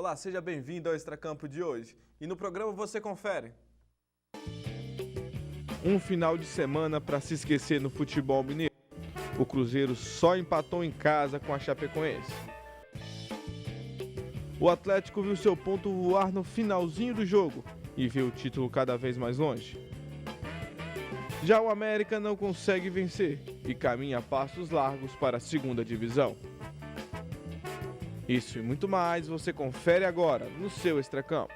Olá, seja bem-vindo ao Extracampo de hoje. E no programa você confere. Um final de semana para se esquecer no futebol mineiro. O Cruzeiro só empatou em casa com a Chapecoense. O Atlético viu seu ponto voar no finalzinho do jogo e vê o título cada vez mais longe. Já o América não consegue vencer e caminha a passos largos para a segunda divisão. Isso e muito mais você confere agora no seu Extracampo.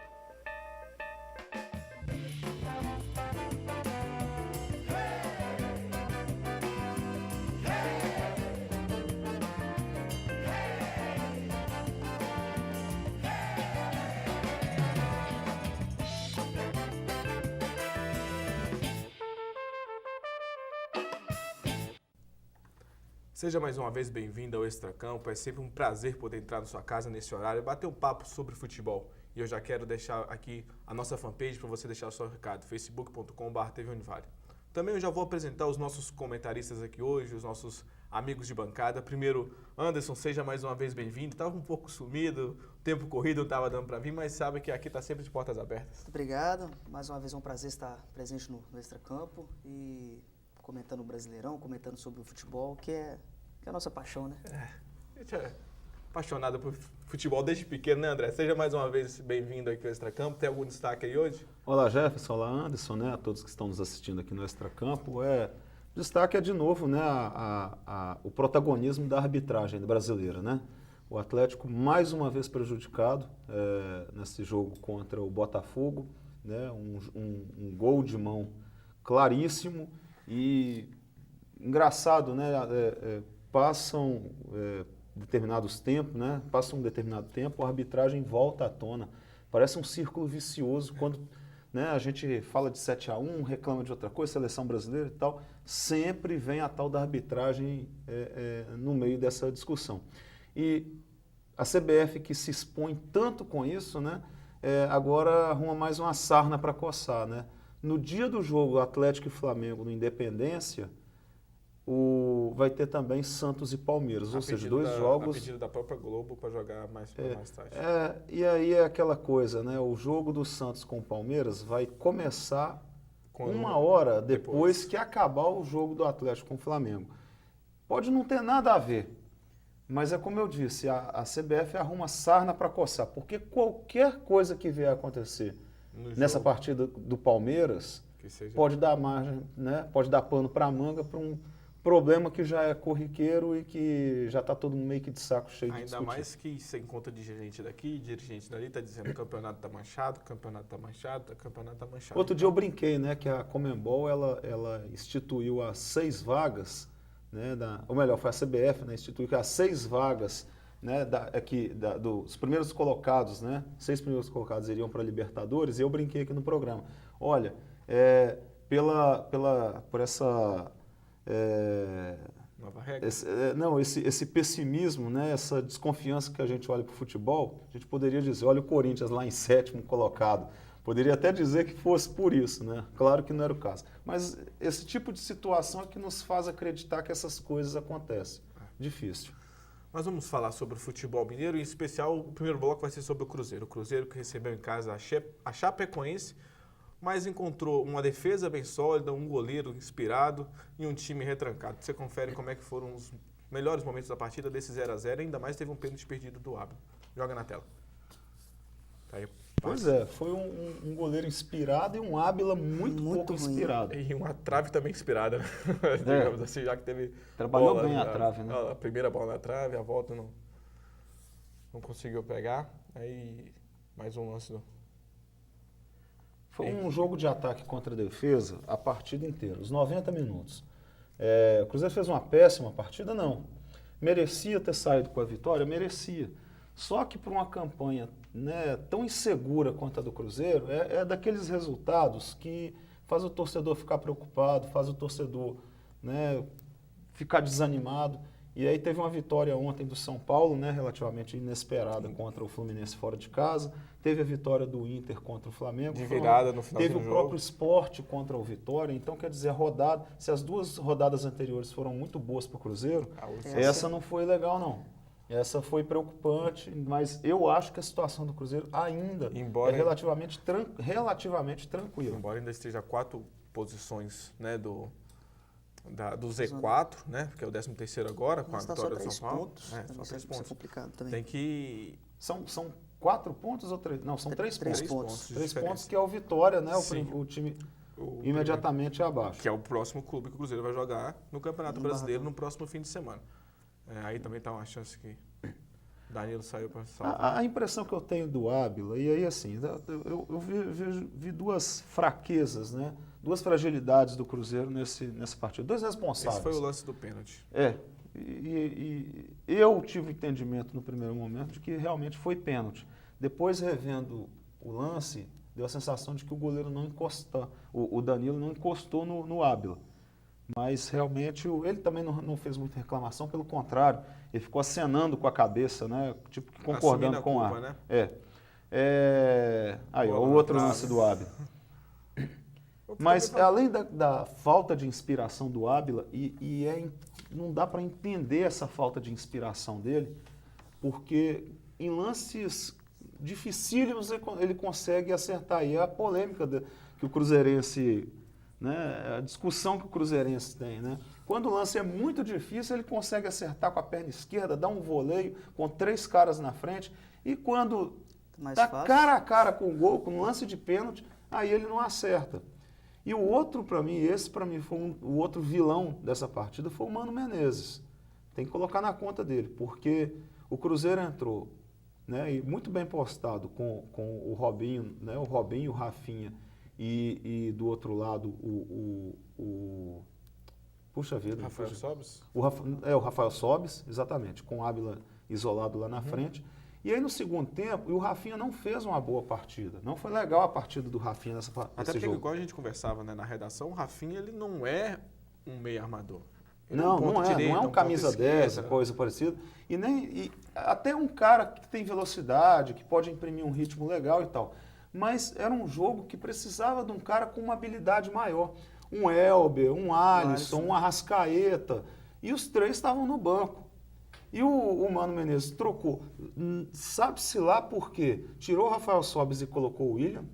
Seja mais uma vez bem-vindo ao Extracampo. É sempre um prazer poder entrar na sua casa nesse horário e bater um papo sobre futebol. E eu já quero deixar aqui a nossa fanpage para você deixar o seu recado, facebook.com/tvunivale. Também eu já vou apresentar os nossos comentaristas aqui hoje, os nossos amigos de bancada. Primeiro, Anderson, seja mais uma vez bem-vindo. Estava um pouco sumido, o tempo corrido não estava dando para vir, mas sabe que aqui está sempre de portas abertas. Muito obrigado. Mais uma vez é um prazer estar presente no Extracampo e comentando o Brasileirão, comentando sobre o futebol, que é a nossa paixão, né? A gente é apaixonado por futebol desde pequeno, né, André? Seja mais uma vez bem-vindo aqui ao Extracampo. Tem algum destaque aí hoje? Olá, Jefferson. Olá, Anderson, né? A todos que estão nos assistindo aqui no Extracampo. Destaque é, de novo, né, o protagonismo da arbitragem brasileira, né? O Atlético, mais uma vez prejudicado nesse jogo contra o Botafogo, né? Um gol de mão claríssimo e engraçado, né? Passam determinados tempos, né? Passa um determinado tempo, a arbitragem volta à tona. Parece um círculo vicioso quando, né, a gente fala de 7-1, reclama de outra coisa, seleção brasileira e tal, sempre vem a tal da arbitragem no meio dessa discussão. E a CBF, que se expõe tanto com isso, né, agora arruma mais uma sarna para coçar, né? No dia do jogo Atlético e Flamengo no Independência, vai ter também Santos e Palmeiras, ou seja, dois jogos... A pedido da própria Globo para jogar mais tarde. E aí é aquela coisa, né? O jogo do Santos com o Palmeiras vai começar uma hora depois que acabar o jogo do Atlético com o Flamengo. Pode não ter nada a ver, mas é como eu disse, a CBF arruma sarna para coçar, porque qualquer coisa que vier a acontecer nessa partida do Palmeiras pode dar margem, né? Pode dar pano para a manga para um problema que já é corriqueiro e que já está todo mundo meio que de saco cheio de discutir. Ainda mais que você encontra dirigente daqui, dirigente dali, está dizendo que o campeonato está manchado, o campeonato está manchado, o campeonato está manchado. Outro dia eu brinquei, né, que a Conmebol, ela instituiu as 6 vagas, né, ou melhor, foi a CBF, né, instituiu que as 6 vagas, né, dos primeiros colocados, né, 6 primeiros colocados iriam para a Libertadores, e eu brinquei aqui no programa. Olha, por essa... Nova regra. Esse pessimismo, né, essa desconfiança que a gente olha para o futebol, a gente poderia dizer, olha o Corinthians lá em 7º colocado, poderia até dizer que fosse por isso, né? Claro que não era o caso. Mas esse tipo de situação é que nos faz acreditar que essas coisas acontecem. Difícil. Nós vamos falar sobre o futebol mineiro, em especial o primeiro bloco vai ser sobre o Cruzeiro. O Cruzeiro que recebeu em casa a Chapecoense, mas encontrou uma defesa bem sólida, um goleiro inspirado e um time retrancado. Você confere como é que foram os melhores momentos da partida desse 0-0, ainda mais teve um pênalti perdido do Ábila. Joga na tela. Tá aí, pois é, foi um goleiro inspirado e um Ábila muito pouco ruim. Inspirado. E uma trave também inspirada, né? Digamos assim, já que teve... Trabalhou bem a trave, né? A primeira bola na trave, a volta não conseguiu pegar. Aí, mais um lance do... Foi um jogo de ataque contra a defesa a partida inteira, os 90 minutos. O Cruzeiro fez uma péssima partida? Não. Merecia ter saído com a vitória? Merecia. Só que por uma campanha, né, tão insegura quanto a do Cruzeiro, é daqueles resultados que faz o torcedor ficar preocupado, faz o torcedor, né, ficar desanimado. E aí teve uma vitória ontem do São Paulo, né, relativamente inesperada contra o Fluminense fora de casa. Teve a vitória do Inter contra o Flamengo. De virada no final do jogo. Teve o próprio Sport contra o Vitória. Então, quer dizer, se as duas rodadas anteriores foram muito boas para o Cruzeiro, essa não foi legal, não. Essa foi preocupante, mas eu acho que a situação do Cruzeiro ainda Embora- é relativamente tranquila. Embora ainda esteja a 4 posições, né, do Z4, né, que é o 13º agora, com a Mas tá só vitória do 3 São Paulo. pontos. É, Também só 3 isso é pontos. complicado também. Tem que... São 4 pontos ou 3? Não, são 3 Três pontos. pontos. de 3 diferença. pontos que é o Vitória, né? Sim. O time O imediatamente abaixo. que é o próximo clube que o Cruzeiro vai jogar no Campeonato No Brasileiro Barradão. no próximo fim de semana. Aí também tá uma chance que Danilo saiu para salvar. A impressão que eu tenho do Ábila, e aí assim, eu vi duas fraquezas, né? Duas fragilidades do Cruzeiro nessa partida. Dois responsáveis. Esse foi o lance do pênalti. E eu tive entendimento no primeiro momento de que realmente foi pênalti. Depois, revendo o lance, deu a sensação de que o goleiro não encostou, o Danilo não encostou no Ábila. Mas realmente ele também não fez muita reclamação, pelo contrário, ele ficou acenando com a cabeça, né? Tipo, concordando Assumindo a com culpa, a. né? Aí, ó, Bola o na outro trave. lance do Ábila. Mas além da falta de inspiração do Ábila, não dá para entender essa falta de inspiração dele, porque em lances dificílimos ele consegue acertar. E é a polêmica que o cruzeirense, né, a discussão que o cruzeirense tem, né? Quando o lance é muito difícil, ele consegue acertar com a perna esquerda, dar um voleio com 3 caras na frente, e quando Mais está fácil. cara a cara com o gol, com um lance de pênalti, aí ele não acerta. E o outro, para mim, foi o outro vilão dessa partida, foi o Mano Menezes. Tem que colocar na conta dele, porque o Cruzeiro entrou, né, e muito bem postado com o Robinho, né, o Rafinha, e do outro lado puxa vida. Rafael Sobis? O Rafael Sobis, exatamente, com o Ábila isolado lá na frente. E aí no segundo tempo, o Rafinha não fez uma boa partida. Não foi legal a partida do Rafinha Até nesse porque, jogo. igual a gente conversava, né, na redação, o Rafinha ele não é um meio armador. Ele Não, ponta não é direita, um ponta camisa esquerda. 10, coisa parecida. E até um cara que tem velocidade, que pode imprimir um ritmo legal e tal. Mas era um jogo que precisava de um cara com uma habilidade maior. Um Elber, um Alisson, um Arrascaeta. E os 3 estavam no banco. E o Mano Menezes trocou. Sabe-se lá por quê? Tirou o Rafael Sobis e colocou o William.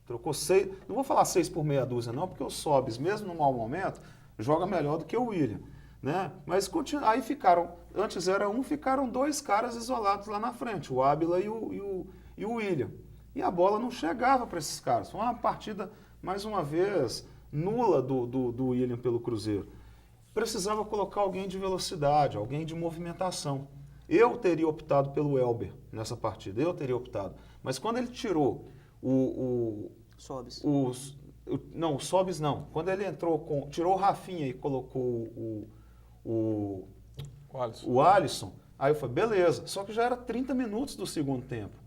Trocou 6. Não vou falar 6 por meia dúzia, não, porque o Sobis, mesmo no mau momento, joga melhor do que o William. Né? Mas aí ficaram, antes era ficaram 2 caras isolados lá na frente, o Ábila e o William. E a bola não chegava para esses caras. Foi uma partida, mais uma vez, nula do William pelo Cruzeiro. Precisava colocar alguém de velocidade, alguém de movimentação. Eu teria optado pelo Elber nessa partida, Mas quando ele tirou Sobis. Não, o Sobis não. Quando ele tirou o Rafinha e colocou o Alisson, aí eu falei, beleza. Só que já era 30 minutos do segundo tempo.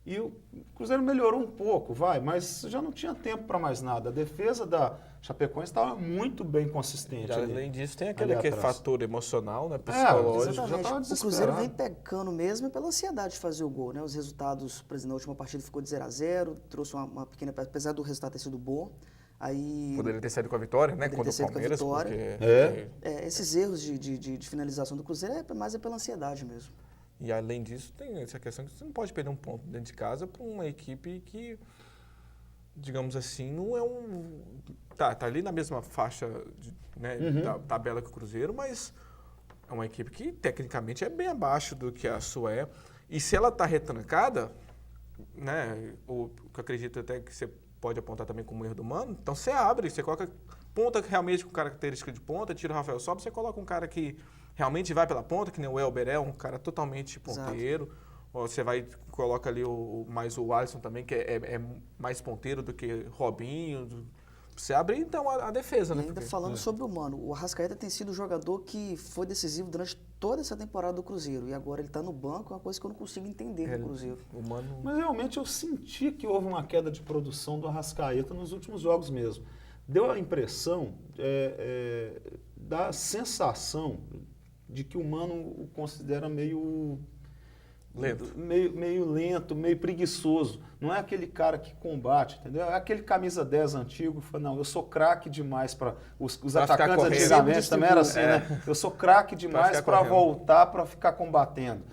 E o Cruzeiro melhorou um pouco, mas já não tinha tempo para mais nada. A defesa da Chapecoense estava muito bem consistente. Além disso, tem aquele fator emocional, né, Exatamente. psicológico. já tava O Cruzeiro desesperado. vem pecando mesmo pela ansiedade de fazer o gol, né? Os resultados, por exemplo, na última partida ficou de 0-0, trouxe uma pequena, apesar do resultado ter sido bom, aí Poderia ter saído com a vitória, né, Poderia contra ter o saído com a Palmeiras, vitória. porque... esses erros de finalização do Cruzeiro mais pela ansiedade mesmo. E além disso, tem essa questão que você não pode perder um ponto dentro de casa para uma equipe que, digamos assim, não é um... Tá ali na mesma faixa da tabela que o Cruzeiro, mas é uma equipe que tecnicamente é bem abaixo do que a sua é. E se ela está retrancada, né, o que eu acredito até que você pode apontar também como erro do Mano, então você abre, você coloca ponta realmente com característica de ponta, tira o Rafael Sobis, você coloca um cara que realmente vai pela ponta, que nem o Elber é, um cara totalmente ponteiro. Exato. Ou você coloca ali mais o Alisson também, que é mais ponteiro do que Robinho. Você abre, então, a defesa, e né? ainda falando sobre o Mano, o Arrascaeta tem sido o jogador que foi decisivo durante toda essa temporada do Cruzeiro. E agora ele está no banco, é uma coisa que eu não consigo entender do Cruzeiro. Mas realmente eu senti que houve uma queda de produção do Arrascaeta nos últimos jogos mesmo. Deu a impressão, da sensação de que o Mano o considera meio Lento. Meio lento, meio preguiçoso. Não é aquele cara que combate, entendeu? É aquele camisa 10 antigo que fala, não, eu sou craque demais para... Os Pra ficar atacantes correndo. antigamente também era assim, né? Eu sou craque demais ficar para correndo. voltar, para ficar combatendo.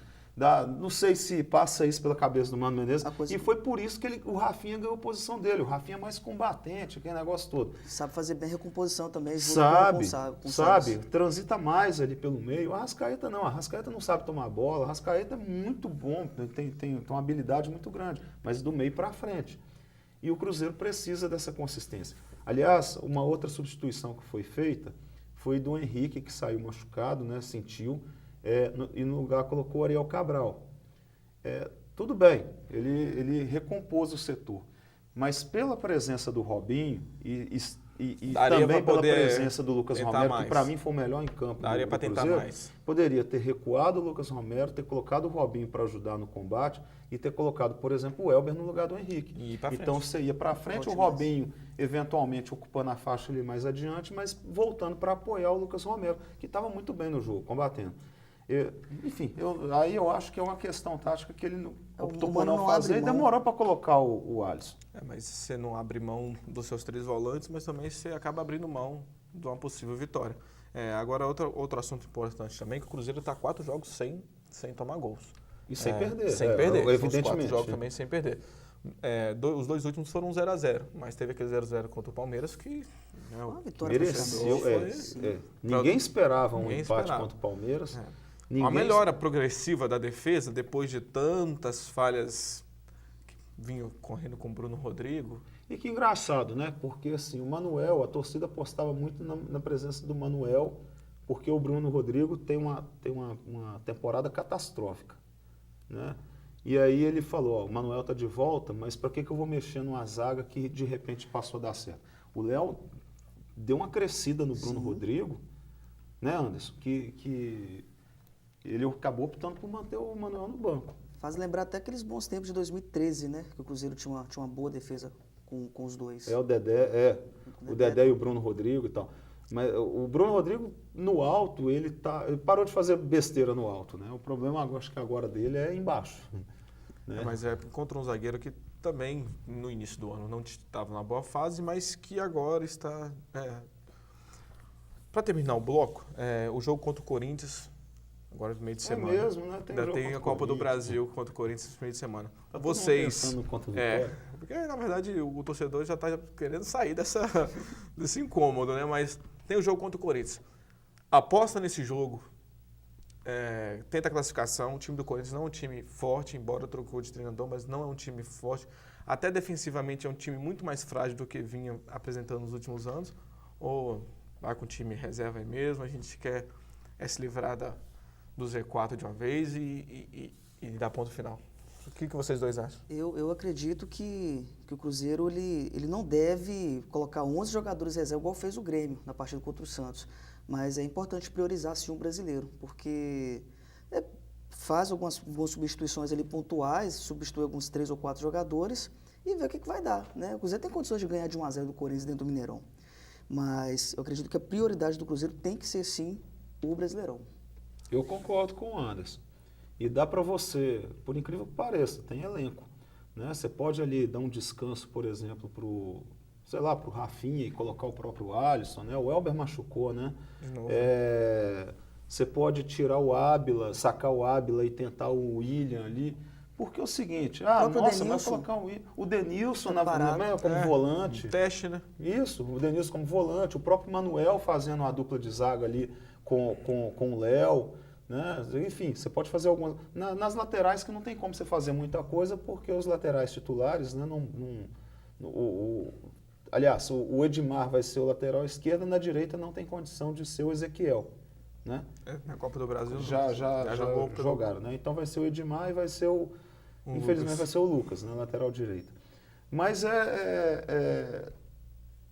Não sei se passa isso pela cabeça do Mano Menezes. E foi por isso que o Rafinha ganhou a posição dele. O Rafinha é mais combatente, aquele negócio todo. Sabe fazer bem recomposição também. Sabe, transita mais ali pelo meio. A Arrascaeta não, a Arrascaeta não sabe tomar bola. A Arrascaeta é muito bom, tem uma habilidade muito grande, mas do meio para frente. E o Cruzeiro precisa dessa consistência. Aliás, uma outra substituição que foi feita foi do Henrique, que saiu machucado, né, sentiu, e no lugar colocou o Ariel Cabral. Tudo bem, ele recompôs o setor, mas pela presença do Robinho e também pela presença do Lucas Romero, que para mim foi o melhor em campo daria para tentar mais. Poderia ter recuado o Lucas Romero, ter colocado o Robinho para ajudar no combate e ter colocado, por exemplo, o Elber no lugar do Henrique. Então você ia para frente, o Robinho eventualmente ocupando a faixa ali mais adiante, mas voltando para apoiar o Lucas Romero, que estava muito bem no jogo, combatendo. Enfim, aí eu acho que é uma questão tática que ele optou por não fazer e demorou para colocar o Alisson. Mas você não abre mão dos seus 3 volantes, mas também você acaba abrindo mão de uma possível vitória. Agora, outro assunto importante também, que o Cruzeiro está 4 jogos sem tomar gols. E sem perder. Sem perder. Evidentemente. Os 4 jogos também sem perder. Os 2 últimos foram 0-0, mas teve aquele 0-0 contra o Palmeiras que... Uma vitória mereceu. Ninguém esperava um empate contra o Palmeiras. Uma melhora progressiva da defesa, depois de tantas falhas que vinham correndo com o Bruno Rodrigo. E que engraçado, né? Porque assim, o Manuel, a torcida apostava muito na presença do Manuel, porque o Bruno Rodrigo tem uma temporada catastrófica, né? E aí ele falou, o Manuel tá de volta, mas para que eu vou mexer numa zaga que de repente passou a dar certo? O Léo deu uma crescida no Bruno Rodrigo, né, Anderson? Que ele acabou optando por manter o Manuel no banco. Faz lembrar até aqueles bons tempos de 2013, né? Que o Cruzeiro tinha uma boa defesa com os dois. O Dedé e o Bruno Rodrigo e tal. Mas o Bruno Rodrigo, no alto, ele parou de fazer besteira no alto, né? O problema, acho que agora dele é embaixo. Né? Mas contra um zagueiro que também, no início do ano, não estava na boa fase, mas que agora está... Para terminar o bloco, o jogo contra o Corinthians... Agora no meio de semana. Mesmo, né? Ainda tem a Copa do Brasil contra o Corinthians no meio de semana. Tá Vocês. Porque na verdade o torcedor já está querendo sair desse incômodo, né? Mas tem o jogo contra o Corinthians. Aposta nesse jogo. Tenta a classificação. O time do Corinthians não é um time forte, embora trocou de treinador, mas não é um time forte. Até defensivamente é um time muito mais frágil do que vinha apresentando nos últimos anos. Ou vai com o time reserva aí mesmo. A gente quer se livrar do Z4 de uma vez e dar ponto final. O que vocês dois acham? Eu acredito que o Cruzeiro ele não deve colocar 11 jogadores reserva igual fez o Grêmio na partida contra o Santos. Mas é importante priorizar sim um brasileiro, porque faz algumas substituições ali pontuais, substitui alguns 3 ou 4 jogadores e vê o que vai dar. Né? O Cruzeiro tem condições de ganhar de 1-0 do Corinthians dentro do Mineirão. Mas eu acredito que a prioridade do Cruzeiro tem que ser sim o Brasileirão. Eu concordo com o Anderson. E dá para você, por incrível que pareça, tem elenco. Né? Você pode ali dar um descanso, por exemplo, para o Rafinha e colocar o próprio Alisson. Né? O Elber machucou, né? De novo. Você pode tirar o Ábila, sacar o Ábila e tentar o William ali. Porque é o seguinte, vai colocar o Denilson como volante. Teste, né? Isso, o Denilson como volante, o próprio Manuel fazendo uma dupla de zaga ali com o Léo, né? Enfim, você pode fazer algumas... Nas laterais que não tem como você fazer muita coisa, porque os laterais titulares, né, aliás, o Edmar vai ser o lateral esquerdo, na direita não tem condição de ser o Ezequiel. Né? Na Copa do Brasil já jogaram, né? Então vai ser o Edmar e vai ser infelizmente vai ser o Lucas, na lateral direita. Mas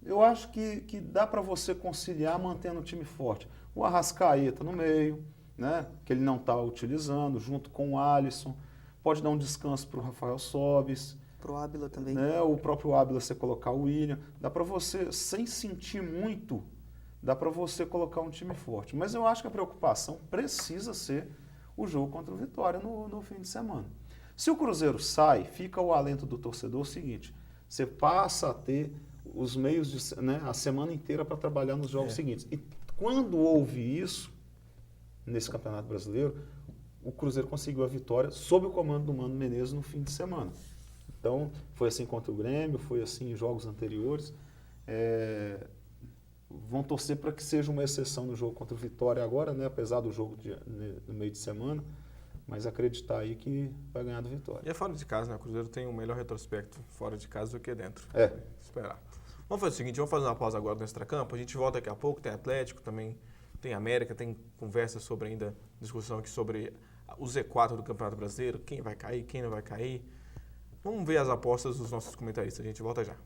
eu acho que dá para você conciliar mantendo o time forte. O Arrascaeta no meio, né? Que ele não está utilizando, junto com o Alisson. Pode dar um descanso para o Rafael Sobis. Para o Ábila também. Né? O próprio Ábila, você colocar o William. Dá para você, sem sentir muito, dá para você colocar um time forte. Mas eu acho que a preocupação precisa ser o jogo contra o Vitória no fim de semana. Se o Cruzeiro sai, fica o alento do torcedor o seguinte, você passa a ter os meios, a semana inteira para trabalhar nos jogos seguintes. E quando houve isso, nesse Campeonato Brasileiro, o Cruzeiro conseguiu a vitória sob o comando do Mano Menezes no fim de semana. Então, foi assim contra o Grêmio, foi assim em jogos anteriores. Vão torcer para que seja uma exceção no jogo contra o Vitória agora, né? Apesar do jogo no meio de semana, mas acreditar aí que vai ganhar do Vitória. E é fora de casa, né? O Cruzeiro tem um melhor retrospecto fora de casa do que dentro. Esperar. Vamos fazer o seguinte, vamos fazer uma pausa agora no Extracampo, a gente volta daqui a pouco, tem Atlético também, tem América, tem conversa sobre ainda, discussão aqui sobre o Z4 do Campeonato Brasileiro, quem vai cair, quem não vai cair. Vamos ver as apostas dos nossos comentaristas, a gente volta já.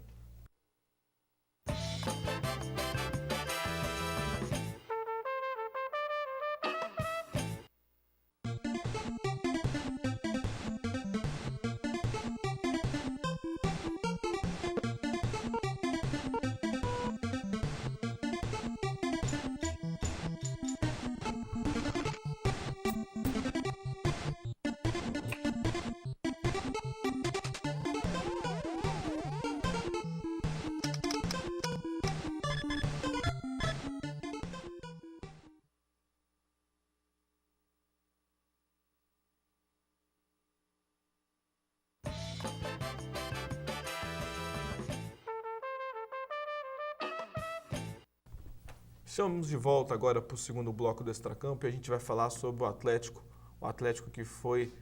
Estamos de volta agora para o segundo bloco do Extracampo e a gente vai falar sobre o Atlético. O Atlético que foi...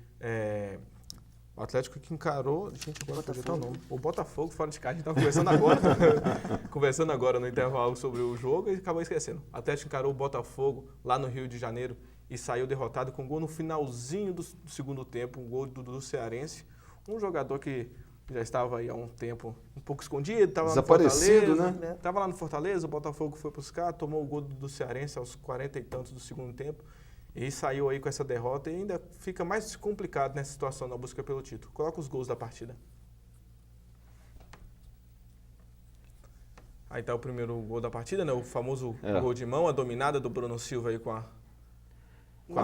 o Atlético que encarou... Gente, agora Botafogo. O nome. O Botafogo fora de casa. A gente estava conversando agora. Conversando agora no intervalo sobre o jogo e acabou esquecendo. O Atlético encarou o Botafogo lá no Rio de Janeiro e saiu derrotado com um gol no finalzinho do segundo tempo, um gol do Cearense. Um jogador que já estava aí há um tempo um pouco escondido, estava lá no Fortaleza, né? Estava lá no Fortaleza, o Botafogo foi buscar, tomou o gol do Cearense aos 40 e tantos do segundo tempo e saiu aí com essa derrota e ainda fica mais complicado nessa situação na busca pelo título. Coloca os gols da partida. Aí tá o primeiro gol da partida, né? O famoso gol de mão, a dominada do Bruno Silva aí com a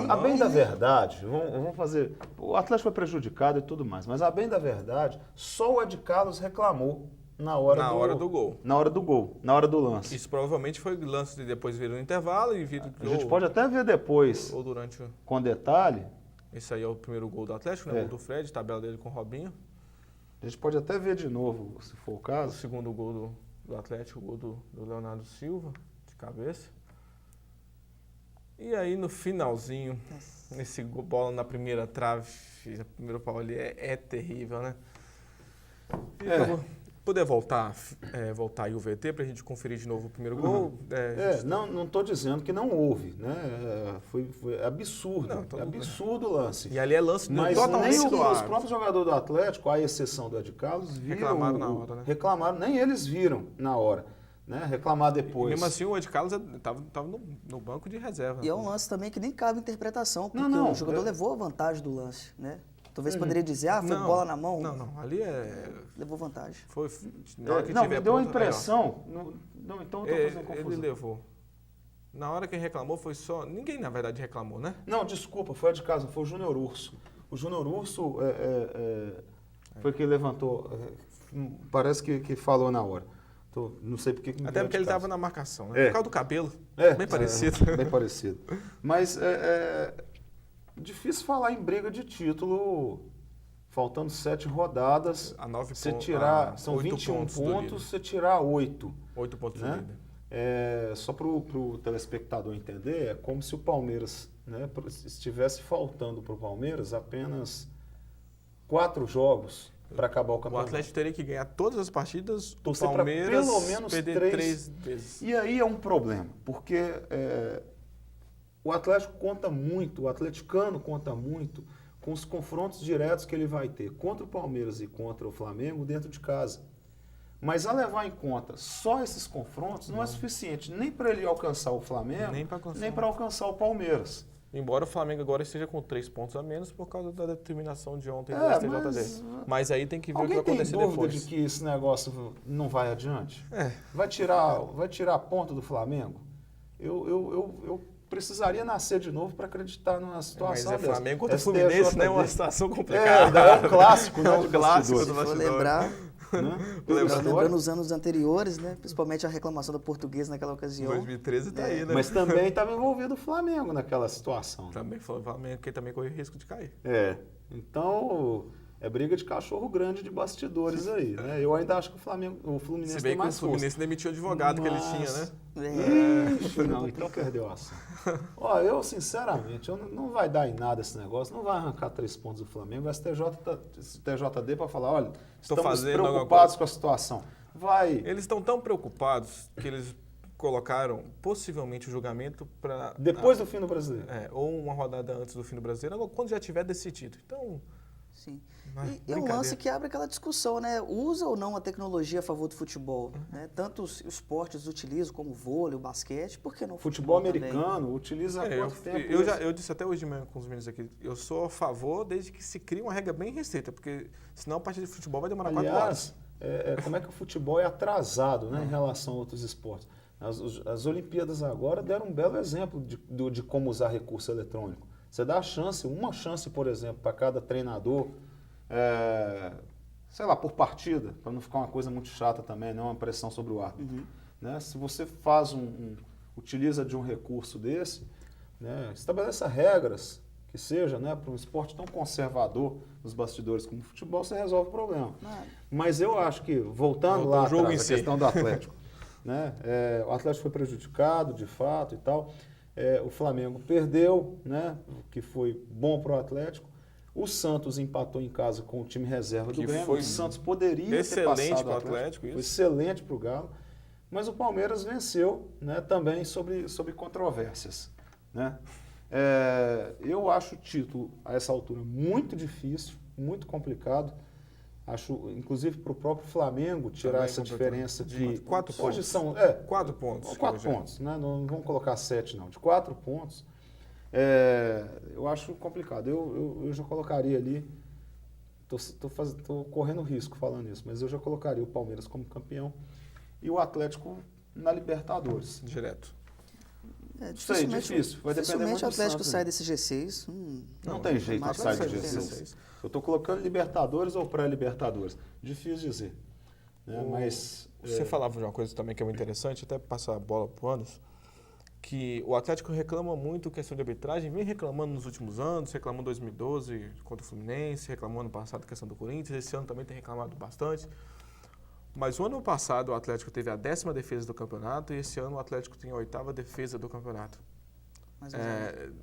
A bem da verdade, vamos fazer... O Atlético foi prejudicado e tudo mais, mas a bem da verdade, só o Ed Carlos reclamou na hora do gol. Na hora do gol, na hora do lance. Isso provavelmente foi lance de depois vir no intervalo e vir... A gente pode até ver depois, ou durante com detalhe. Esse aí é o primeiro gol do Atlético, né? O gol do Fred, tabela dele com o Robinho. A gente pode até ver de novo, se for o caso. O segundo gol do Atlético, o gol do Leonardo Silva, de cabeça. E aí no finalzinho, esse bola na primeira trave, o primeiro pau ali é terrível, né? Poder voltar aí o VT para a gente conferir de novo o primeiro gol. Não estou dizendo que não houve, né? Foi absurdo, absurdo o lance. E ali é lance mas totalmente nem do os próprios jogadores do Atlético, à exceção do Ed Carlos, viram reclamaram na hora, né? Reclamaram, nem eles viram na hora. Né? Reclamar depois. E mesmo assim, o Ed Carlos estava no banco de reserva. E é um lance também que nem cabe interpretação, porque o jogador levou a vantagem do lance, né? Talvez poderia dizer, foi bola na mão. Não, ali levou vantagem. Foi na hora que tiver deu a impressão. Então eu estou fazendo confusão. Ele levou. Na hora que reclamou foi só... Ninguém, na verdade, reclamou, né? Não, desculpa, foi de casa, foi o Júnior Urso. O Júnior Urso foi quem levantou, parece que falou na hora. Não sei porque... Até porque ele estava na marcação, né? Por causa do cabelo. Bem parecido. Bem parecido. Mas difícil falar em briga de título, faltando 7 rodadas. A 9 você tirar, são 21 pontos, você tirar 8. 8 pontos do líder. Só para o telespectador entender, é como se o Palmeiras, né, estivesse faltando para o Palmeiras apenas 4 jogos para acabar o campeonato. O Atlético teria que ganhar todas as partidas, o torcer Palmeiras pelo menos perder 3 vezes. E aí é um problema, porque o Atlético conta muito, o atleticano conta muito com os confrontos diretos que ele vai ter contra o Palmeiras e contra o Flamengo dentro de casa. Mas a levar em conta só esses confrontos não é suficiente nem para ele alcançar o Flamengo, nem para alcançar o Palmeiras. Embora o Flamengo agora esteja com 3 pontos a menos por causa da determinação de ontem do STJD. Mas aí tem que ver o que vai acontecer depois. Alguém tem dúvida de que esse negócio não vai adiante? Vai tirar a ponta do Flamengo? Eu precisaria nascer de novo para acreditar numa situação Mas dessa. Flamengo contra o Fluminense, né? Uma situação complicada. É um clássico, né? É um clássico Se do for bastidor. lembrar, Né? lembrando os anos anteriores, né? Principalmente a reclamação da Portuguesa naquela ocasião. 2013 tá aí, né? Mas também estava envolvido o Flamengo naquela situação. Também foi o Flamengo, que também correu risco de cair. Então é briga de cachorro grande de bastidores aí, né? Eu ainda acho que o Fluminense Se tem bem que o mais força. Fluminense demitiu o advogado que ele tinha, né? Ixi, não, então perdeu a ação. Ó, eu, sinceramente, não vai dar em nada esse negócio, não vai arrancar 3 pontos do Flamengo, o TJD para falar, olha, estamos fazendo preocupados com a situação. Vai. Eles estão tão preocupados que eles colocaram possivelmente o julgamento para... Depois do fim do Brasileiro. ou uma rodada antes do fim do Brasileiro, quando já tiver decidido. Então... Sim. Mas, E é um brincadeira. lance que abre aquela discussão, né? Usa ou não a tecnologia a favor do futebol? Né? Tanto os esportes utilizam, como o vôlei, o basquete, por que não o Futebol também? americano utiliza há quanto tempo Eu disse até hoje de manhã com os meninos aqui, eu sou a favor desde que se crie uma regra bem restrita, porque senão a partida de futebol vai demorar 4 horas. Aliás, como é que o futebol é atrasado, né, em relação a outros esportes. As Olimpíadas agora deram um belo exemplo de como usar recurso eletrônico. Você dá uma chance, por exemplo, para cada treinador, sei lá, por partida, para não ficar uma coisa muito chata também, não uma pressão sobre o árbitro. Né? Se você utiliza de um recurso desse, né, estabeleça regras que seja, né, para um esporte tão conservador nos bastidores como o futebol, você resolve o problema. Mas eu acho que, voltando lá atrás, a questão do Atlético, né, o Atlético foi prejudicado, de fato, e tal. O Flamengo perdeu, né, o que foi bom para o Atlético. O Santos empatou em casa com o time reserva do Grêmio. O Santos poderia ter passado para o Atlético. Foi excelente para o Galo. Mas o Palmeiras venceu, né, também sobre controvérsias. Né? Eu acho o título, a essa altura, muito difícil, muito complicado. Acho, inclusive, para o próprio Flamengo tirar também essa diferença de 4 pontos. 4 pontos. 4 pontos, né? Não vamos colocar 7, não. De 4 pontos, eu acho complicado. Eu já colocaria ali, estou correndo risco falando isso, mas eu já colocaria o Palmeiras como campeão e o Atlético na Libertadores. Direto. Difícil. Vai depender muito o Atlético do sai Santos. desse G6. Não tem jeito de mas sair vai do ser G6. Eu estou colocando Libertadores ou pré-Libertadores. Difícil dizer. Né? Mas Você falava de uma coisa também que é muito interessante, até passar a bola para o Anos, que o Atlético reclama muito questão de arbitragem, vem reclamando nos últimos anos, reclamou em 2012 contra o Fluminense, reclamou ano passado questão do Corinthians, esse ano também tem reclamado bastante. Mas o ano passado o Atlético teve a 10ª defesa do campeonato e esse ano o Atlético tem a 8ª defesa do campeonato.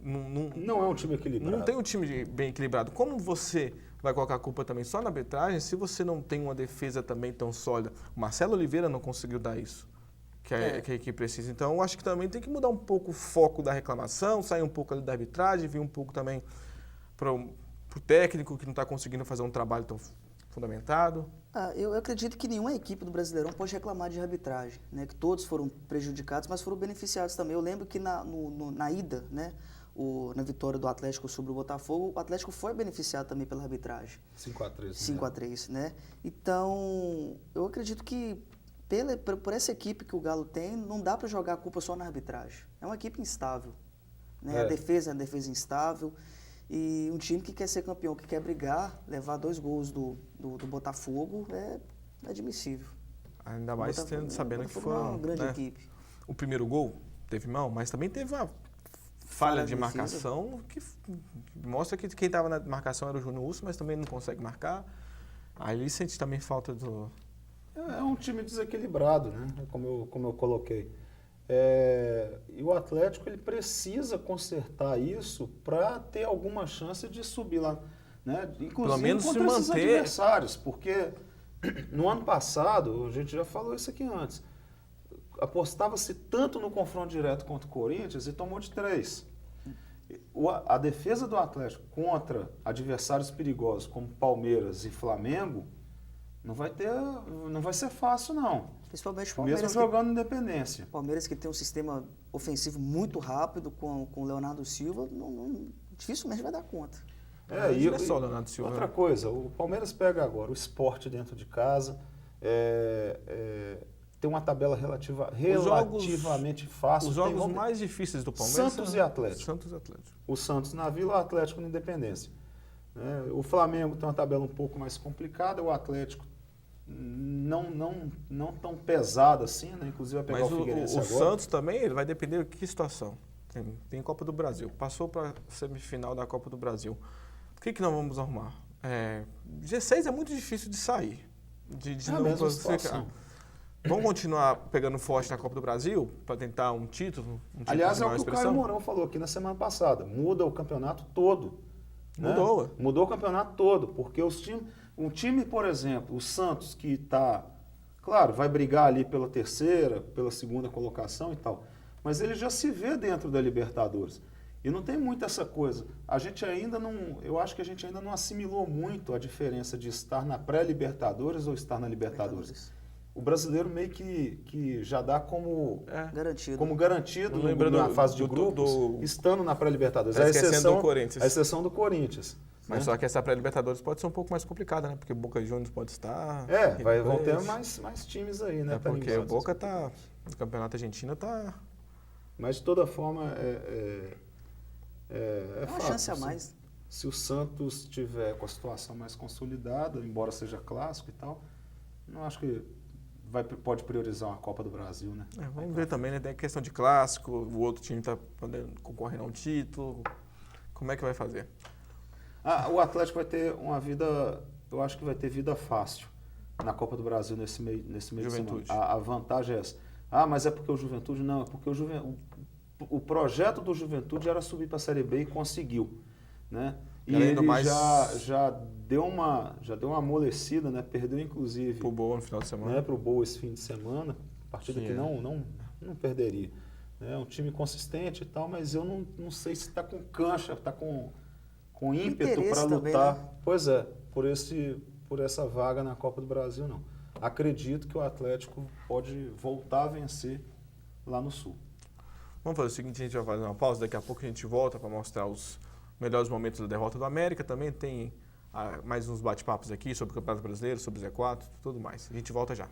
não é um time equilibrado. Não tem um time bem equilibrado. Como você vai colocar a culpa também só na arbitragem se você não tem uma defesa também tão sólida? O Marcelo Oliveira não conseguiu dar isso que a equipe precisa. Então, eu acho que também tem que mudar um pouco o foco da reclamação, sair um pouco ali da arbitragem, vir um pouco também para o técnico que não está conseguindo fazer um trabalho tão fundamentado. Eu acredito que nenhuma equipe do Brasileirão pode reclamar de arbitragem, né? Que todos foram prejudicados, mas foram beneficiados também. Eu lembro que na ida, né, na vitória do Atlético sobre o Botafogo, o Atlético foi beneficiado também pela arbitragem. 5-3. 5-3, né? Então, eu acredito que por essa equipe que o Galo tem, não dá para jogar a culpa só na arbitragem. É uma equipe instável, né? A defesa é uma defesa instável. E um time que quer ser campeão, que quer brigar, levar 2 gols do Botafogo é admissível. Ainda mais sabendo que foi uma grande equipe. O primeiro gol teve mão, mas também teve uma falha de marcação que mostra que quem estava na marcação era o Júnior Urso, mas também não consegue marcar. Aí ele sente também falta do... É um time desequilibrado, né? Como eu coloquei. E o Atlético ele precisa consertar isso para ter alguma chance de subir lá, né? Inclusive pelo menos contra se esses manter adversários, porque no ano passado, a gente já falou isso aqui antes, apostava-se tanto no confronto direto contra o Corinthians e tomou de 3. A defesa do Atlético contra adversários perigosos como Palmeiras e Flamengo não vai ser fácil, não. Principalmente o Palmeiras. Mesmo jogando Independência. Palmeiras que tem um sistema ofensivo muito rápido com o Leonardo Silva, dificilmente vai dar conta. Não é só o Leonardo Silva. Outra coisa, o Palmeiras pega agora o Sport dentro de casa, tem uma tabela relativamente fácil. Os jogos mais difíceis do Palmeiras Santos e Atlético. Santos e Atlético. O Santos na Vila, o Atlético na Independência. O Flamengo tem uma tabela um pouco mais complicada, o Atlético não tão pesado assim, né? Inclusive vai pegar Mas o Figueirense o agora. Santos também, ele vai depender de que situação. Tem Copa do Brasil. Passou para a semifinal da Copa do Brasil. O que nós vamos arrumar? G6 é muito difícil de sair. De É a não mesma classificar. situação. Vamos continuar pegando forte na Copa do Brasil para tentar um título? Aliás, de é o maior que o expressão? Caio Mourão falou aqui na semana passada. Muda o campeonato todo. né? Mudou. Mudou o campeonato todo, porque um time, por exemplo, o Santos, que está, claro, vai brigar ali pela terceira, pela segunda colocação e tal, mas ele já se vê dentro da Libertadores. E não tem muito essa coisa. A gente ainda não, eu acho que a gente ainda não assimilou muito a diferença de estar na pré-Libertadores ou estar na Libertadores. O brasileiro meio que já dá como garantido na fase de grupos, estando na pré-Libertadores. Tá esquecendo do Corinthians. A exceção do Corinthians. Mas só que essa pré-Libertadores pode ser um pouco mais complicada, né? Porque o Boca Juniors pode estar... Vão ter mais times aí, né? Porque o Boca tá... O campeonato argentino tá... Mas de toda forma é uma fácil, chance a mais. Se o Santos tiver com a situação mais consolidada, embora seja clássico e tal, não acho que pode priorizar uma Copa do Brasil, né? Vamos ver também, né? Tem a questão de clássico, o outro time está concorrendo a um título. Como é que vai fazer? O Atlético vai ter uma vida, eu acho que vai ter vida fácil na Copa do Brasil nesse meio de semana. A vantagem é essa. Mas é porque o Juventude? Não, é porque o projeto do Juventude era subir para a Série B e conseguiu, né? E ele já deu uma amolecida, né? Perdeu inclusive pro Boa no final de semana. Né? Pro Boa esse fim de semana, partida que não perderia. É um time consistente e tal, mas eu não sei se está com cancha, está com ímpeto para lutar. Também, né? Pois é, por essa vaga na Copa do Brasil, não. Acredito que o Atlético pode voltar a vencer lá no Sul. Vamos fazer o seguinte, a gente vai fazer uma pausa, daqui a pouco a gente volta para mostrar os melhores momentos da derrota do América. Também tem mais uns bate-papos aqui sobre o Campeonato Brasileiro, sobre o Z4, tudo mais. A gente volta já.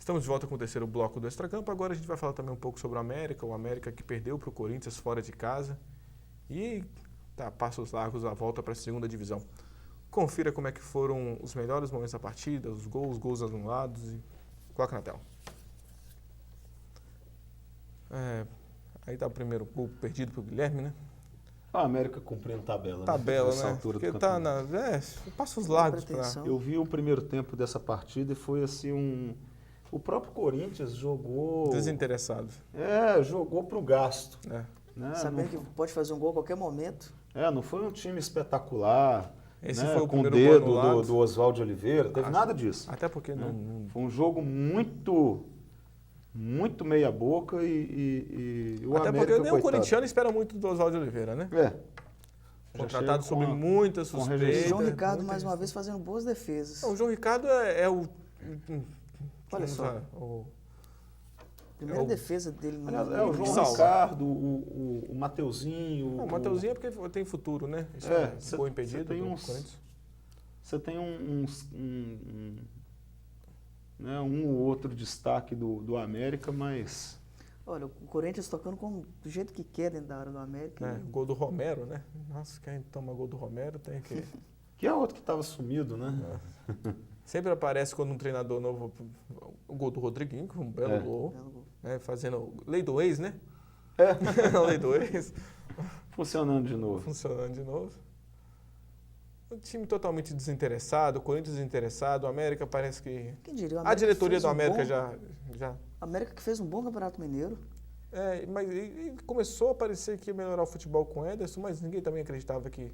Estamos de volta com o terceiro bloco do Extracampo. Agora a gente vai falar também um pouco sobre o América que perdeu para o Corinthians fora de casa e passos largos a volta para a segunda divisão. Confira como é que foram os melhores momentos da partida, os gols anulados e coloca na tela. Aí tá o primeiro gol perdido para o Guilherme, né? A América cumprindo tabela, nessa né? Altura porque do campeonato. Passos largos para... Eu vi o primeiro tempo dessa partida e foi assim O próprio Corinthians jogou... Desinteressado. Jogou para o gasto. Né? Sabendo que pode fazer um gol a qualquer momento. Não foi um time espetacular, Esse foi o com o primeiro dedo do Oswaldo Oliveira, teve nada disso. Até porque não... Foi um jogo muito meia boca e o Até América, porque nem o corintiano espera muito do Oswaldo Oliveira, né? Contratado sobre muitas suspeitas. O João Ricardo, mais uma vez, fazendo boas defesas. O João Ricardo é o... Olha só. Primeira defesa dele no o João Ricardo, o Mateuzinho. O Mateuzinho é porque tem futuro, né? Ficou impedido. Você tem um ou outro destaque do América, mas... Olha, o Corinthians tocando do jeito que quer dentro da área do América. Gol do Romero, né? Nossa, quem toma gol do Romero tem que... Que é outro que estava sumido, né? Sempre aparece quando um treinador novo, o gol do Rodriguinho, que foi um belo gol, né, fazendo lei do ex, né? Lei do ex. Funcionando de novo. O time totalmente desinteressado, o Corinthians desinteressado, o América parece que... Quem diria? O A América diretoria fez do um América bom- já... América que fez um bom Campeonato Mineiro. Mas e começou a parecer que ia melhorar o futebol com o Ederson, mas ninguém também acreditava que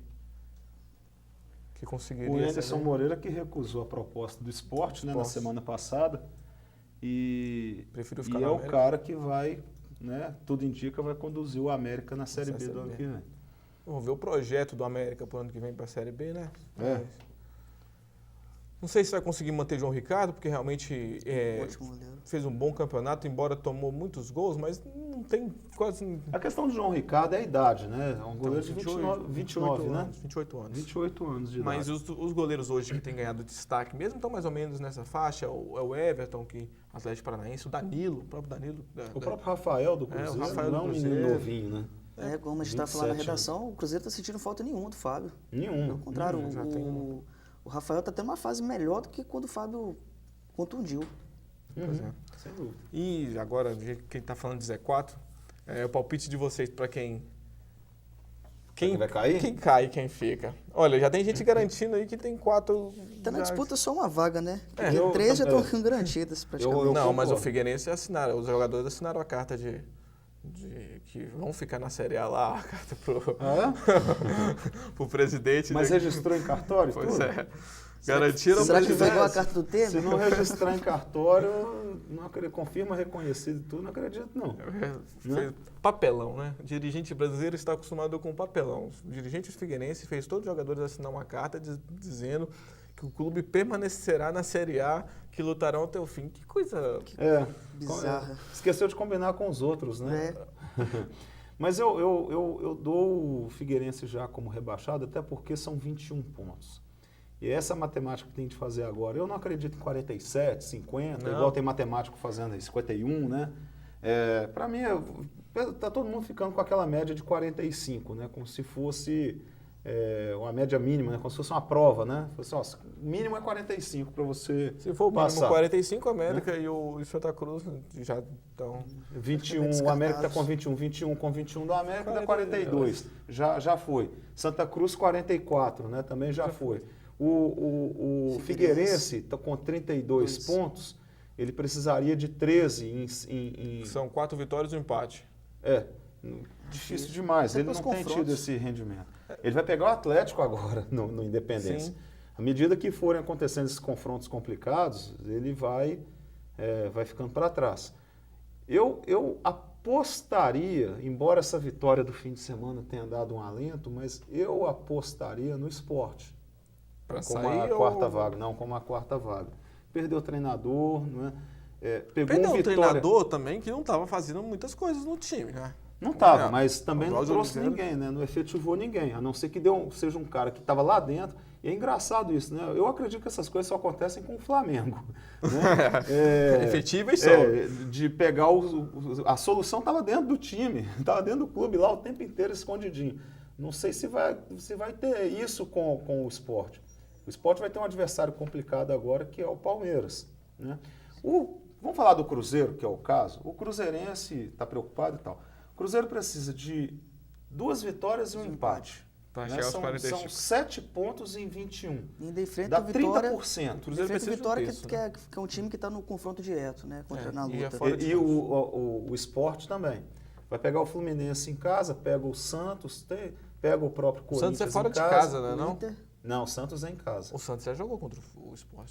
conseguiria. O Anderson sabe? Moreira que recusou a proposta do esporte, né, na Esporte. semana passada. Prefiro ficar E no é o América. cara que vai, né, tudo indica, vai conduzir o América na Série B Série do ano B. que vem. Vamos ver o projeto do América pro ano que vem para a Série B, né? É. Mas não sei se vai conseguir manter João Ricardo, porque realmente Ótimo goleiro. fez um bom campeonato, embora tomou muitos gols, mas não tem quase... A questão do João Ricardo é a idade, né? É um goleiro de 28 29, né? anos, 28 anos. 28 anos de Mas idade. os goleiros hoje que têm ganhado destaque mesmo estão mais ou menos nessa faixa. O Everton, que Atlético Paranaense, o Danilo, o próprio Danilo. O próprio Rafael do o Cruzeiro Rafael não é do um menino Cruzeiro. novinho, né? Como a gente está falando na 27 redação, o Cruzeiro está sentindo falta nenhuma do Fábio. Nenhum. Pelo contrário, já tem um. o Rafael está tendo uma fase melhor do que quando o Fábio contundiu. Pois é. Sem dúvida. E agora, quem está falando de Z4, o palpite de vocês para quem vai cair? Quem cai e quem fica. Olha, já tem gente garantindo aí que tem 4... Está na disputa só uma vaga, né? É, Porque eu 3 já também. estão garantidas praticamente. Não, mas o concordo. Figueirense assinaram, os jogadores assinaram a carta de que vão ficar na Série A lá, a carta pro presidente. Mas né? registrou em cartório? Pois tudo? é. Garantiram Será pra que gente- pegou a carta do Se Temer? não registrar em cartório, não acredito, confirma reconhecido e tudo, não acredito não. Fez papelão, né? O dirigente brasileiro está acostumado com papelão. O dirigente Figueirense fez todos os jogadores assinar uma carta dizendo que o clube permanecerá na Série A, que lutarão até o fim. Que coisa... É, Bizarra. esqueceu de combinar com os outros, né? Mas eu dou o Figueirense já como rebaixado, até porque são 21 pontos. E essa matemática que tem de fazer agora, eu não acredito em 47, 50, Não. igual tem matemático fazendo aí, 51, né? Para mim, tá todo mundo ficando com aquela média de 45, né? Como se fosse uma média mínima, né? Como se fosse uma prova, né? Fosse, ó, o mínimo é 45 para você Se for o mínimo passar. 45, a América e o Santa Cruz já estão... 21, o América está com 21, 21 com 21 do América dá 42, já foi. Santa Cruz 44, né? Também já foi. O Figueirense está com 32 pontos, ele precisaria de 13 em... São 4 vitórias e um empate. Difícil demais, ele Depois não tem tido confrontos. esse rendimento. Ele vai pegar o Atlético agora no Independência. Sim. À medida que forem acontecendo esses confrontos complicados, ele vai ficando para trás. Eu apostaria, embora essa vitória do fim de semana tenha dado um alento, mas eu apostaria no Sport. Para Como sair a quarta ou... vaga, não, como a quarta vaga. Perdeu o treinador, não é? Pegou Perdeu um um Vitória. treinador também que não estava fazendo muitas coisas no time, né? Não estava, É, mas também o não Cláudio trouxe Oliveira. ninguém, né? Não efetivou ninguém, a não ser que seja um cara que estava lá dentro. E é engraçado isso, né? Eu acredito que essas coisas só acontecem com o Flamengo. Né? Efetivas só. De pegar a solução estava dentro do time, estava dentro do clube lá o tempo inteiro escondidinho. Não sei se vai ter isso com o Sport. O Sport vai ter um adversário complicado agora, que é o Palmeiras. Né? Vamos falar do Cruzeiro, que é o caso. O cruzeirense está preocupado e tal. O Cruzeiro precisa de 2 vitórias e um empate. Para Né? chegar aos São 45. 7 pontos em 21. E ainda enfrenta Dá o Vitória. 30%. O Cruzeiro Enfrenta o precisa de um Vitória, terço, que é um time que está no confronto direto, né? Na e é luta. fora de E casa. o Sport também. Vai pegar o Fluminense em casa, pega o Santos, pega o próprio O Corinthians Santos é fora em de casa, né? O Não? Inter, Não, o Santos é em casa. O Santos já jogou contra o Sport.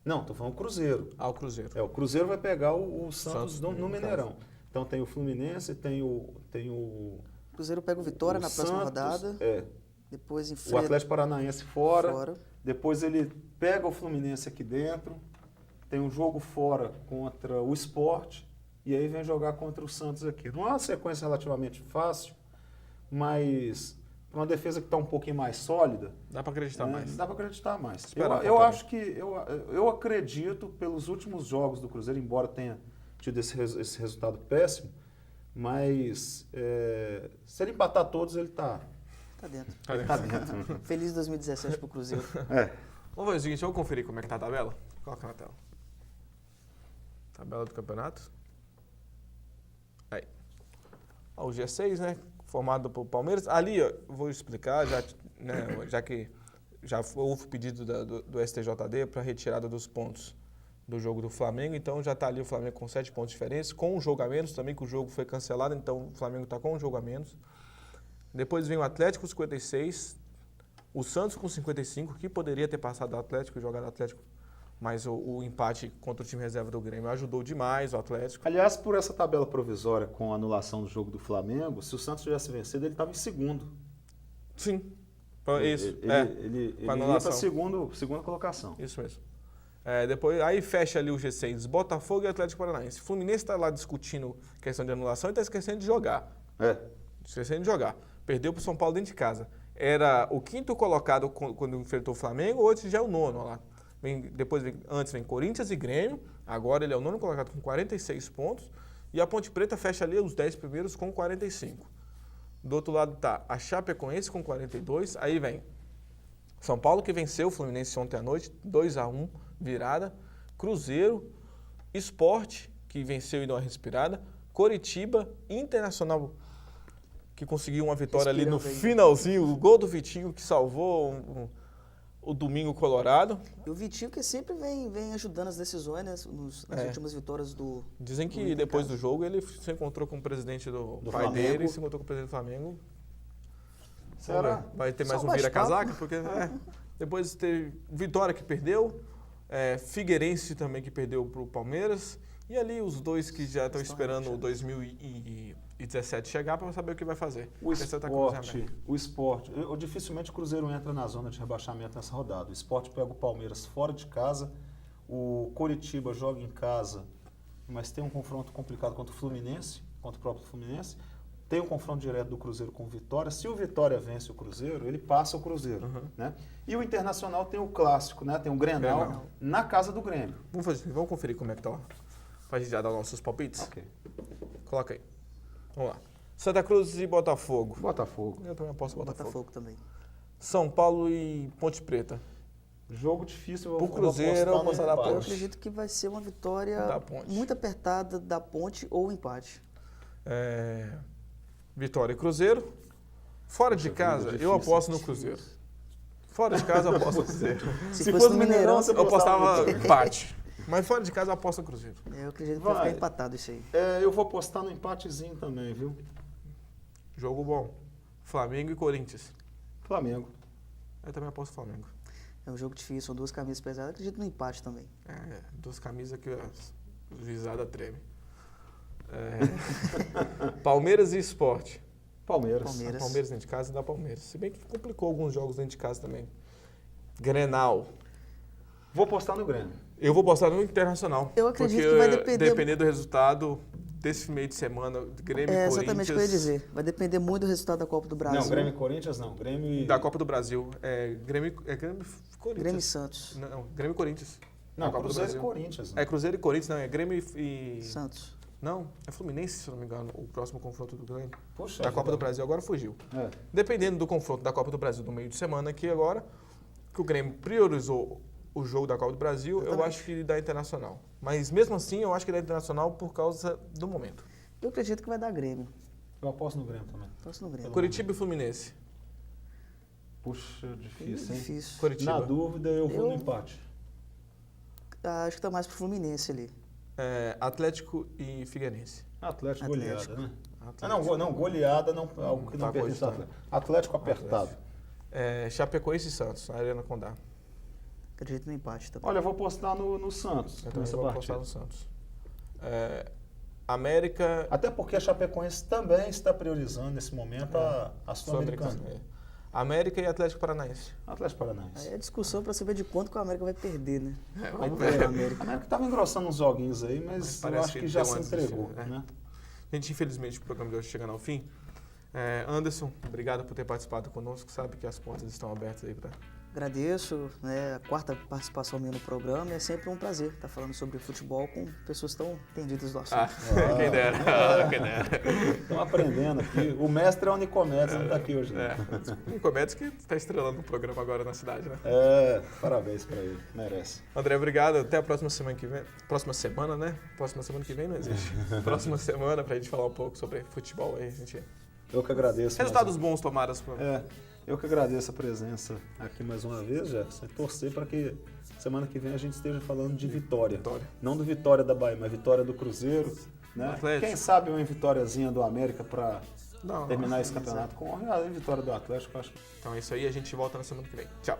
Não, tô falando Cruzeiro. O Cruzeiro. O Cruzeiro vai pegar o Santos Santos no em Mineirão. Então tem o Fluminense, tem o o Cruzeiro pega o Vitória o na próxima Santos, rodada. O Depois enfrenta Atlético Paranaense fora. fora. Depois ele pega o Fluminense aqui dentro. Tem um jogo fora contra o Sport. E aí vem jogar contra o Santos aqui. Não é uma sequência relativamente fácil, mas para uma defesa que está um pouquinho mais sólida, Dá para acreditar mais. dá para acreditar mais. Esperar Eu também. acho que eu acredito pelos últimos jogos do Cruzeiro, embora tenha tido esse resultado péssimo, mas se ele empatar todos, ele está Tá dentro. dentro. Feliz 2017 pro Cruzeiro. Vamos fazer o seguinte, vamos conferir como é que tá a tabela? Coloca na tela. Tabela do campeonato. Aí. Ó, o G6, né? Formado por Palmeiras. Ali, ó, vou explicar, já que houve pedido do STJD para retirada dos pontos do jogo do Flamengo, então já está ali o Flamengo com 7 pontos diferentes, com um jogo a menos também, que o jogo foi cancelado, então o Flamengo está com um jogo a menos. Depois vem o Atlético com 56, o Santos com 55, que poderia ter passado o Atlético e jogado o Atlético, mas o empate contra o time reserva do Grêmio ajudou demais o Atlético. Aliás, por essa tabela provisória com a anulação do jogo do Flamengo, se o Santos tivesse vencido, ele estava em segundo. Sim, isso. Ele ia para a segunda colocação. Isso mesmo. Depois, aí fecha ali o G6, Botafogo e Atlético Paranaense. Fluminense está lá discutindo questão de anulação e está esquecendo de jogar. Esquecendo de jogar. Perdeu para o São Paulo dentro de casa. Era o 5º colocado quando enfrentou o Flamengo, hoje já é o 9º lá. Antes vem Corinthians e Grêmio, agora ele é o 9º colocado com 46 pontos. E a Ponte Preta fecha ali os 10 primeiros com 45. Do outro lado está a Chapecoense com 42, aí vem São Paulo que venceu o Fluminense ontem à noite, 2-1, virada. Cruzeiro, Sport, que venceu e deu uma respirada. Coritiba, Internacional, que conseguiu uma vitória ali no finalzinho. O gol do Vitinho que salvou o Domingo Colorado. E o Vitinho que sempre vem ajudando as decisões, né, nas últimas vitórias do... Dizem que depois do jogo ele se encontrou com o presidente do pai Flamengo. dele e se encontrou com o presidente do Flamengo. Será? Vai ter mais Só um bate vira-casaca, porque depois teve Vitória que perdeu, Figueirense também que perdeu para o Palmeiras, e ali os dois que já estão esperando o 2017 chegar para saber o que vai fazer. O Sport, dificilmente o Cruzeiro entra na zona de rebaixamento nessa rodada. O Sport pega o Palmeiras fora de casa, o Coritiba joga em casa, mas tem um confronto complicado contra o Fluminense, contra o próprio Fluminense. Tem um confronto direto do Cruzeiro com o Vitória. Se o Vitória vence o Cruzeiro, ele passa o Cruzeiro. Né? E o Internacional tem o clássico, né? Tem o Grenal na casa do Grêmio. Vamos conferir como é que tá lá. Pra gente já dar nossos palpites? Ok. Coloca aí. Vamos lá. Santa Cruz e Botafogo. Botafogo. Eu também aposto Botafogo. Botafogo também. São Paulo e Ponte Preta. Jogo difícil. Pro Cruzeiro, eu vou apostar na Ponte. Eu acredito que vai ser uma vitória muito apertada da Ponte ou empate. Vitória e Cruzeiro. Fora de casa, eu aposto no Cruzeiro. Fora de casa, eu aposto no Cruzeiro. Se fosse no Mineirão, eu apostava empate. Mas fora de casa, eu aposto no Cruzeiro. Eu acredito que vai ficar empatado isso aí. Eu vou apostar no empatezinho também, viu? Jogo bom. Flamengo e Corinthians. Flamengo. Eu também aposto Flamengo. É um jogo difícil, são duas camisas pesadas. Eu acredito no empate também. Duas camisas que a juizada treme. Palmeiras e Sport. Palmeiras Dentro de casa dá Palmeiras. Se bem que complicou alguns jogos dentro de casa também. Grenal. Vou apostar no Grêmio. Eu vou apostar no Internacional. Eu acredito que vai depender do resultado desse meio de semana, Grêmio e Corinthians. Exatamente o que eu ia dizer. Vai depender muito do resultado da Copa do Brasil. Não, Grêmio e Corinthians não. Da Copa do Brasil. Grêmio Corinthians. Grêmio e Santos. Não, Grêmio e Corinthians. Não, Cruzeiro e Corinthians. Não. Cruzeiro e Corinthians, não. É Grêmio e... Santos. Não, é Fluminense, se eu não me engano, o próximo confronto do Grêmio. Poxa, da Copa do Brasil agora fugiu. Dependendo do confronto da Copa do Brasil do meio de semana aqui agora, que o Grêmio priorizou o jogo da Copa do Brasil, eu acho que dá Internacional. Mas mesmo assim, eu acho que dá Internacional por causa do momento. Eu acredito que vai dar Grêmio. Eu aposto no Grêmio também. Aposto no Grêmio. Curitiba e Fluminense. Puxa, difícil, hein? Difícil. Curitiba. Na dúvida, eu vou no empate. Acho que tá mais pro Fluminense ali. Atlético e Figueirense. Atlético goleada, né? Atlético. Não, goleada, não, algo que não Tá pertence ao Atlético. Atlético apertado. Chapecoense e Santos, a Arena Condá. Acredito no empate também. Olha, eu vou apostar no Santos. Eu também vou apostar no Santos. América... Até porque a Chapecoense também está priorizando nesse momento a Sul-Americana. América e Atlético Paranaense. Atlético Paranaense. Aí é discussão para saber de quanto que o América vai perder, né? Vamos ver. A América estava engrossando uns joguinhos aí, mas eu acho que já se entregou. Né? Gente, infelizmente o programa de hoje chegando ao fim. Anderson, obrigado por ter participado conosco. Sabe que as portas estão abertas aí para... Agradeço, né, a 4ª participação minha no programa. É sempre um prazer estar falando sobre futebol com pessoas tão entendidas do assunto. Quem dera, quem dera. Estamos aprendendo aqui. O mestre é o Nicomedes, não está aqui hoje. Nicomedes que está estrelando o programa agora na cidade, né? Parabéns para ele, merece. André, obrigado. Até a próxima semana que vem. Próxima semana, né? Próxima semana que vem não existe. Próxima semana para a gente falar um pouco sobre futebol aí, gente. Eu que agradeço. Resultados bons tomados. Eu que agradeço a presença aqui mais uma vez, Jefferson, e torcer para que semana que vem a gente esteja falando de vitória. Não do Vitória da Bahia, mas Vitória do Cruzeiro. Né? Quem sabe uma vitóriazinha do América para terminar esse campeonato com honra, a vitória do Atlético. Acho. Então é isso aí, a gente volta na semana que vem. Tchau.